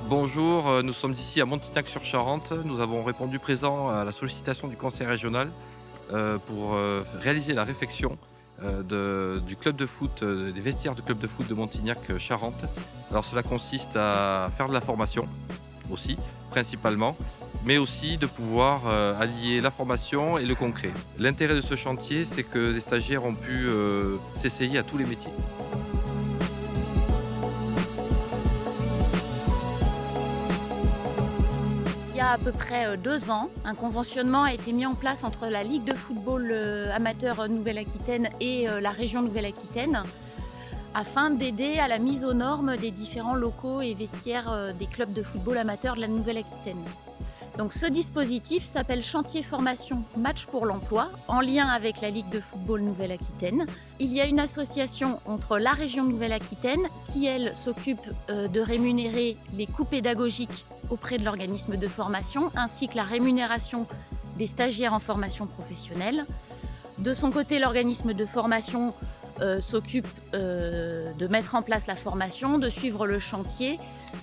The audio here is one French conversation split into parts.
Bonjour, nous sommes ici à Montignac-sur-Charente. Nous avons répondu présent à la sollicitation du conseil régional pour réaliser la réfection du club de foot, des vestiaires du club de foot de Montignac-Charente. Alors cela consiste à faire de la formation aussi, principalement, mais aussi de pouvoir allier la formation et le concret. L'intérêt de ce chantier, c'est que les stagiaires ont pu s'essayer à tous les métiers. Il y a à peu près 2 ans, un conventionnement a été mis en place entre la Ligue de football amateur Nouvelle-Aquitaine et la région Nouvelle-Aquitaine afin d'aider à la mise aux normes des différents locaux et vestiaires des clubs de football amateur de la Nouvelle-Aquitaine. Donc ce dispositif s'appelle Chantier Formation Match pour l'Emploi, en lien avec la Ligue de football Nouvelle-Aquitaine. Il y a une association entre la région Nouvelle-Aquitaine qui, elle, s'occupe de rémunérer les coûts pédagogiques auprès de l'organisme de formation, ainsi que la rémunération des stagiaires en formation professionnelle. De son côté, l'organisme de formation s'occupe de mettre en place la formation, de suivre le chantier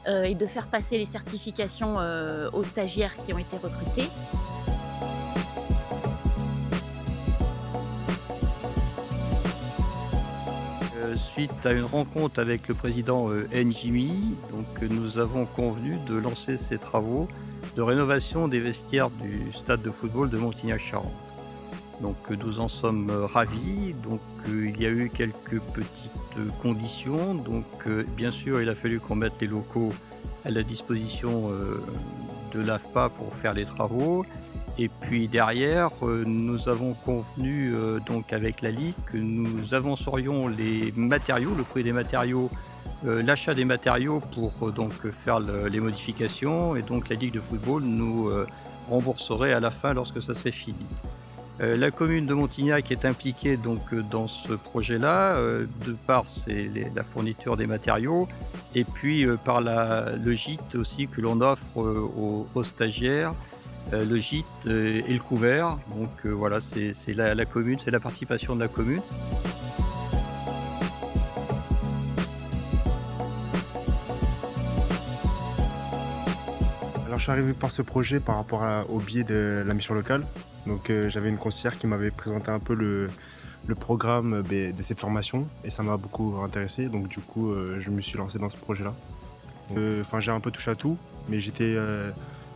et de faire passer les certifications aux stagiaires qui ont été recrutés. Suite à une rencontre avec le président Njimi, nous avons convenu de lancer ces travaux de rénovation des vestiaires du stade de football de Montignac-Charente. Nous en sommes ravis. Il y a eu quelques petites conditions. Bien sûr, il a fallu qu'on mette les locaux à la disposition de l'AFPA pour faire les travaux. Et puis derrière, nous avons convenu avec la Ligue que nous avancerions les matériaux, le prix des matériaux, l'achat des matériaux pour faire les modifications. Et donc la Ligue de football nous rembourserait à la fin lorsque ça serait fini. La commune de Montignac est impliquée dans ce projet-là, de par la fourniture des matériaux et puis par le gîte aussi que l'on offre aux stagiaires, le gîte et le couvert. Voilà, c'est la commune, c'est la participation de la commune. Alors je suis arrivé par ce projet par rapport au biais de la mission locale. J'avais une conseillère qui m'avait présenté un peu le programme de cette formation et ça m'a beaucoup intéressé. Je me suis lancé dans ce projet-là. J'ai un peu touché à tout, mais j'étais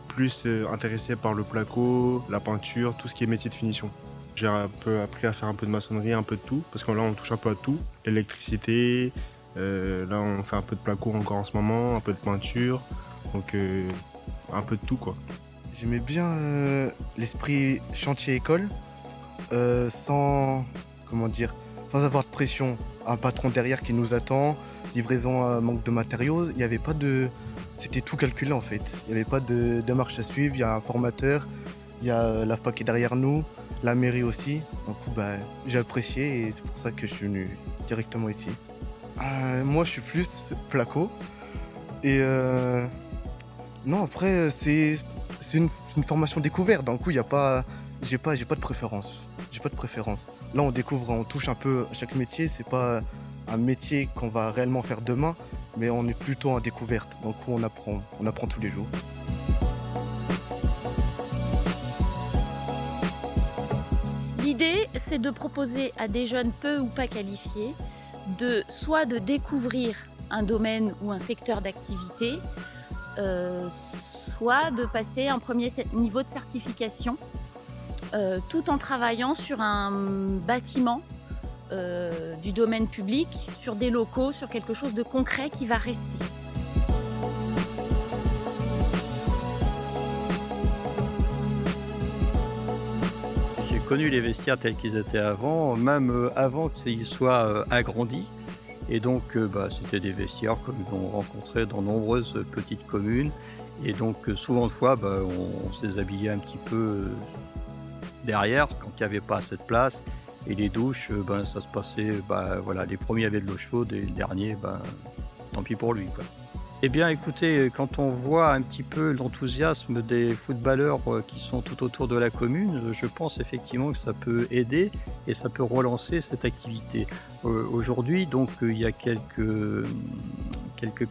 plus intéressé par le placo, la peinture, tout ce qui est métier de finition. J'ai un peu appris à faire un peu de maçonnerie, un peu de tout, parce que là on touche un peu à tout. L'électricité, là on fait un peu de placo encore en ce moment, un peu de peinture, un peu de tout quoi. J'aimais bien l'esprit chantier-école, sans, sans avoir de pression. Un patron derrière qui nous attend, livraison, manque de matériaux, il n'y avait pas de... C'était tout calculé en fait. Il n'y avait pas de marche à suivre, il y a un formateur, il y a l'AFPA qui est derrière nous, la mairie aussi. J'ai apprécié et c'est pour ça que je suis venu directement ici. Moi je suis plus placo et non après c'est une formation découverte, j'ai pas de préférence. Là on découvre, on touche un peu à chaque métier, c'est pas un métier qu'on va réellement faire demain, mais on est plutôt en découverte, on apprend tous les jours. L'idée, c'est de proposer à des jeunes peu ou pas qualifiés soit de découvrir un domaine ou un secteur d'activité, soit de passer un premier niveau de certification tout en travaillant sur un bâtiment du domaine public, sur des locaux, sur quelque chose de concret qui va rester. J'ai connu les vestiaires tels qu'ils étaient avant, même avant qu'ils soient agrandis. Et c'était des vestiaires comme on rencontrait dans nombreuses petites communes. Et souvent de fois, on se déshabillait un petit peu derrière quand il n'y avait pas assez de place. Et les douches, ça se passait, les premiers avaient de l'eau chaude et les derniers, tant pis pour lui, quoi. Eh bien écoutez, quand on voit un petit peu l'enthousiasme des footballeurs qui sont tout autour de la commune, je pense effectivement que ça peut aider et ça peut relancer cette activité. Aujourd'hui, il y a quelques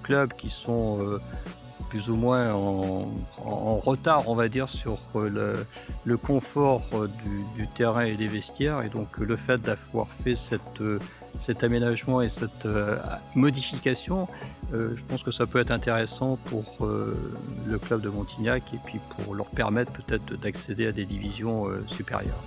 clubs qui sont plus ou moins en retard, on va dire, sur le confort du terrain et des vestiaires. Et donc le fait d'avoir fait cet aménagement et cette modification, je pense que ça peut être intéressant pour le club de Montignac et puis pour leur permettre peut-être d'accéder à des divisions supérieures.